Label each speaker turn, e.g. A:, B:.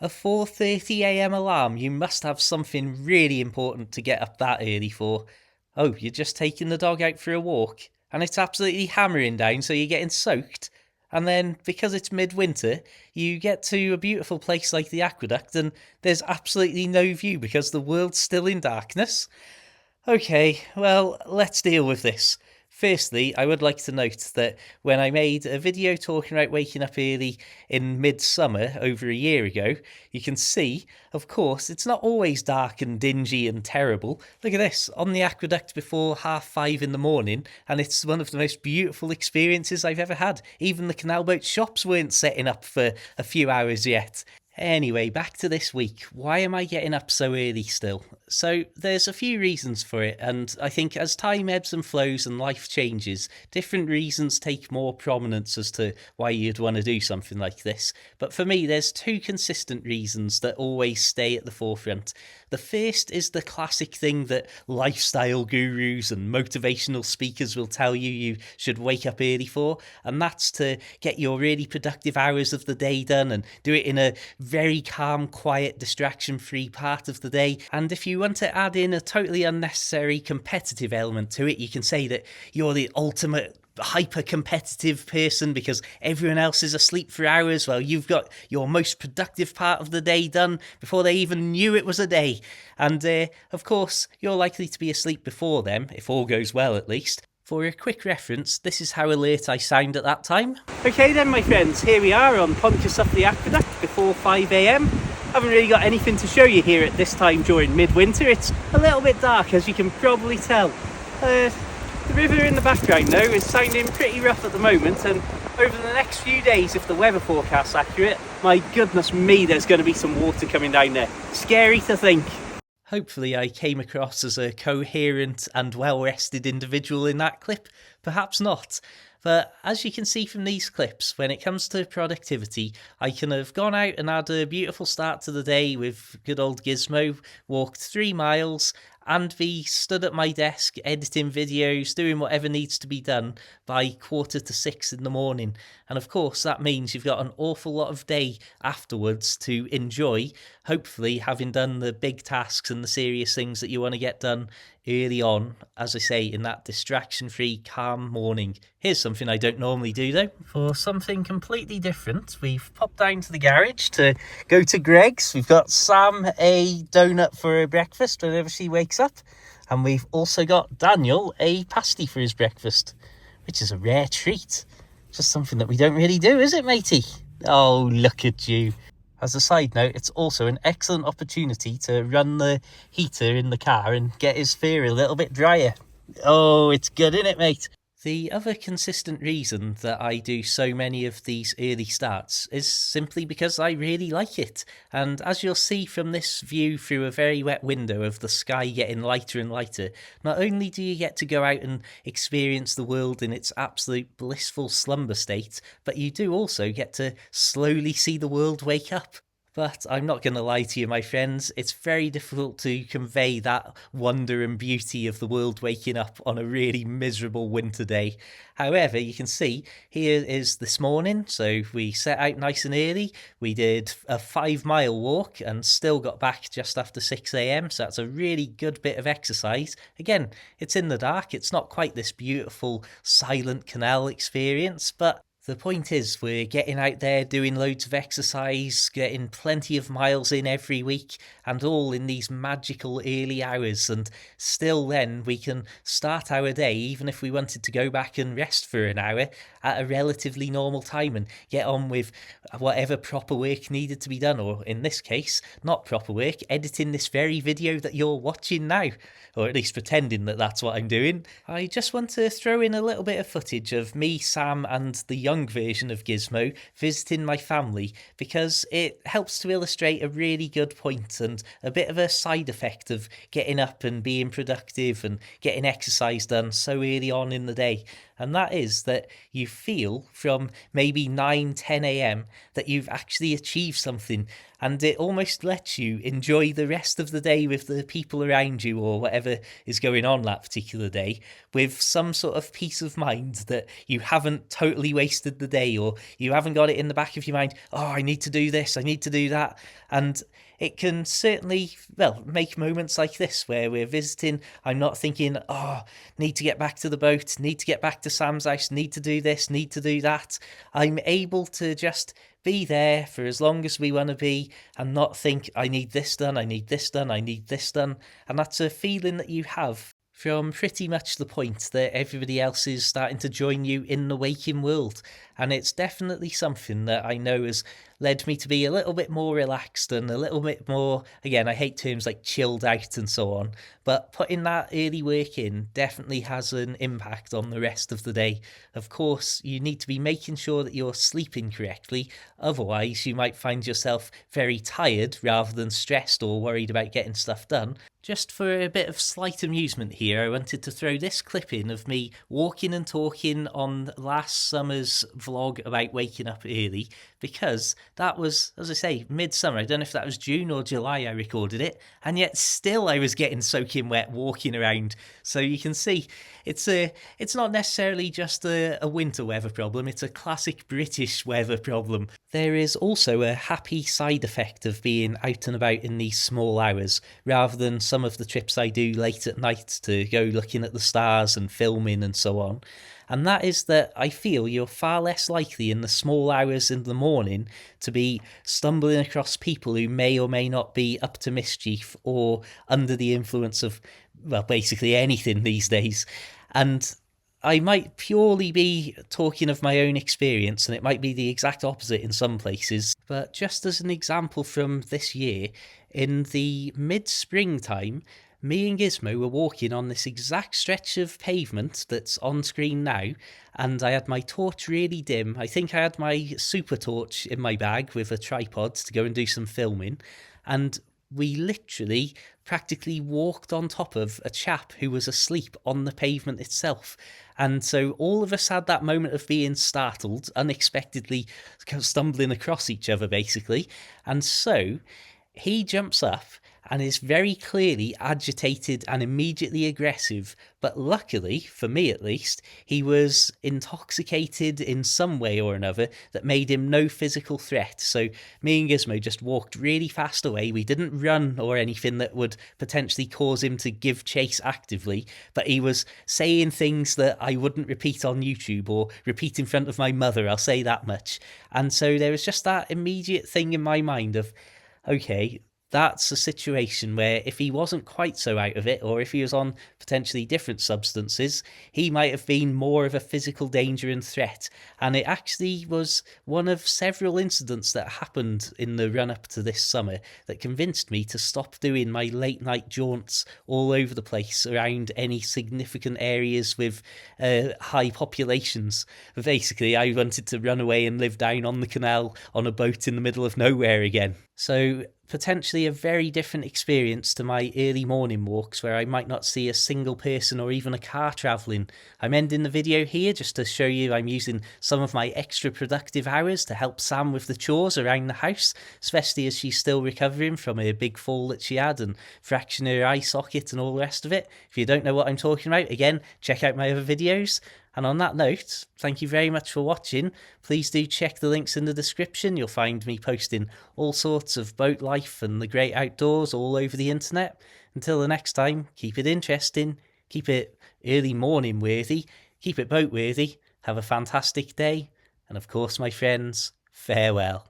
A: A 4:30 a.m. alarm. You must have something really important to get up that early for. Oh, you're just taking the dog out for a walk and it's absolutely hammering down, so you're getting soaked. And then, because it's midwinter, you get to a beautiful place like the aqueduct and there's absolutely no view because the world's still in darkness. Okay, well, let's deal with this. Firstly, I would like to note that when I made a video talking about waking up early in midsummer over a year ago, you can see, of course, it's not always dark and dingy and terrible. Look at this, on the aqueduct before 5:30 in the morning, and it's one of the most beautiful experiences I've ever had. Even the canal boat shops weren't setting up for a few hours yet. Anyway, back to this week. Why am I getting up so early still? So, there's a few reasons for it, and I think as time ebbs and flows and life changes, different reasons take more prominence as to why you'd want to do something like this. But for me, there's two consistent reasons that always stay at the forefront. The first is the classic thing that lifestyle gurus and motivational speakers will tell you should wake up early for, and that's to get your really productive hours of the day done and do it in a very calm, quiet, distraction-free part of the day. And if you want to add in a totally unnecessary competitive element to it, you can say that you're the ultimate hyper competitive person because everyone else is asleep for hours while you've got your most productive part of the day done before they even knew it was a day. And of course, you're likely to be asleep before them, if all goes well at least. For a quick reference, this is how alert I sound at that time. Okay then, my friends, here we are on Pontius up the Aqueduct before 5 a.m. Haven't really got anything to show you here at this time during midwinter. It's a little bit dark, as you can probably tell. The river in the background, though, is sounding pretty rough at the moment, and over the next few days, if the weather forecast's accurate, my goodness me, there's going to be some water coming down there. Scary to think. Hopefully I came across as a coherent and well-rested individual in that clip. Perhaps not. But as you can see from these clips, when it comes to productivity, I can have gone out and had a beautiful start to the day with good old Gizmo, walked 3 miles, and be stood at my desk editing videos, doing whatever needs to be done by 5:45 in the morning. And of course, that means you've got an awful lot of day afterwards to enjoy, hopefully having done the big tasks and the serious things that you want to get done early on, as I say, in that distraction-free, calm morning. Here's something I don't normally do, though. For something completely different, we've popped down to the garage to go to Greg's. We've got Sam a donut for her breakfast whenever she wakes up. And we've also got Daniel a pasty for his breakfast, which is a rare treat. Just something that we don't really do, is it, matey? Oh, look at you. As a side note, it's also an excellent opportunity to run the heater in the car and get his fur a little bit drier. Oh, it's good, isn't it, mate? The other consistent reason that I do so many of these early starts is simply because I really like it. And as you'll see from this view through a very wet window of the sky getting lighter and lighter, not only do you get to go out and experience the world in its absolute blissful slumber state, but you do also get to slowly see the world wake up. But I'm not going to lie to you, my friends, it's very difficult to convey that wonder and beauty of the world waking up on a really miserable winter day. However, you can see here is this morning, so we set out nice and early. We did a 5-mile walk and still got back just after 6 a.m, so that's a really good bit of exercise. Again, it's in the dark, it's not quite this beautiful silent canal experience, but the point is, we're getting out there doing loads of exercise, getting plenty of miles in every week, and all in these magical early hours. And still then, we can start our day, even if we wanted to go back and rest for an hour, at a relatively normal time and get on with whatever proper work needed to be done, or in this case, not proper work, editing this very video that you're watching now, or at least pretending that that's what I'm doing. I just want to throw in a little bit of footage of me, Sam, and the young version of Gizmo visiting my family because it helps to illustrate a really good point and a bit of a side effect of getting up and being productive and getting exercise done so early on in the day. And that is that you feel from maybe 9, 10 a.m. that you've actually achieved something, and it almost lets you enjoy the rest of the day with the people around you or whatever is going on that particular day with some sort of peace of mind that you haven't totally wasted the day, or you haven't got it in the back of your mind, oh, I need to do this, I need to do that. And it can certainly, well, make moments like this where we're visiting. I'm not thinking, oh, need to get back to the boat, need to get back to Sam's house, need to do this, need to do that. I'm able to just be there for as long as we want to be and not think, I need this done, I need this done, I need this done. And that's a feeling that you have from pretty much the point that everybody else is starting to join you in the waking world. And it's definitely something that I know has led me to be a little bit more relaxed and a little bit more, again, I hate terms like chilled out and so on, but putting that early work in definitely has an impact on the rest of the day. Of course, you need to be making sure that you're sleeping correctly, otherwise you might find yourself very tired rather than stressed or worried about getting stuff done. Just for a bit of slight amusement here, I wanted to throw this clip in of me walking and talking on last summer's vlog about waking up early, because that was, as I say, midsummer. I don't know if that was June or July I recorded it, and yet still I was getting soaking wet walking around. So you can see it's not necessarily just a winter weather problem, it's a classic British weather problem. There is also a happy side effect of being out and about in these small hours, rather than some of the trips I do late at night to go looking at the stars and filming and so on. And that is that I feel you're far less likely in the small hours in the morning to be stumbling across people who may or may not be up to mischief or under the influence of, well, basically anything these days. And I might purely be talking of my own experience, and it might be the exact opposite in some places, but just as an example from this year, in the mid-springtime, me and Gizmo were walking on this exact stretch of pavement that's on screen now, and I had my torch really dim. I think I had my super torch in my bag with a tripod to go and do some filming, and we literally practically walked on top of a chap who was asleep on the pavement itself. And so all of us had that moment of being startled, unexpectedly stumbling across each other, basically. And so he jumps up and is very clearly agitated and immediately aggressive. But luckily, for me at least, he was intoxicated in some way or another that made him no physical threat. So me and Gizmo just walked really fast away. We didn't run or anything that would potentially cause him to give chase actively, but he was saying things that I wouldn't repeat on YouTube or repeat in front of my mother, I'll say that much. And so there was just that immediate thing in my mind of, okay, that's a situation where if he wasn't quite so out of it, or if he was on potentially different substances, he might have been more of a physical danger and threat. And it actually was one of several incidents that happened in the run-up to this summer that convinced me to stop doing my late-night jaunts all over the place around any significant areas with high populations. Basically, I wanted to run away and live down on the canal on a boat in the middle of nowhere again. So potentially a very different experience to my early morning walks where I might not see a single person or even a car travelling. I'm ending the video here just to show you I'm using some of my extra productive hours to help Sam with the chores around the house, especially as she's still recovering from a big fall that she had and fracturing her eye socket and all the rest of it. If you don't know what I'm talking about, again, check out my other videos. And on that note, thank you very much for watching. Please do check the links in the description. You'll find me posting all sorts of boat life and the great outdoors all over the internet. Until the next time, keep it interesting, keep it early morning worthy, keep it boat worthy, have a fantastic day, and of course, my friends, farewell.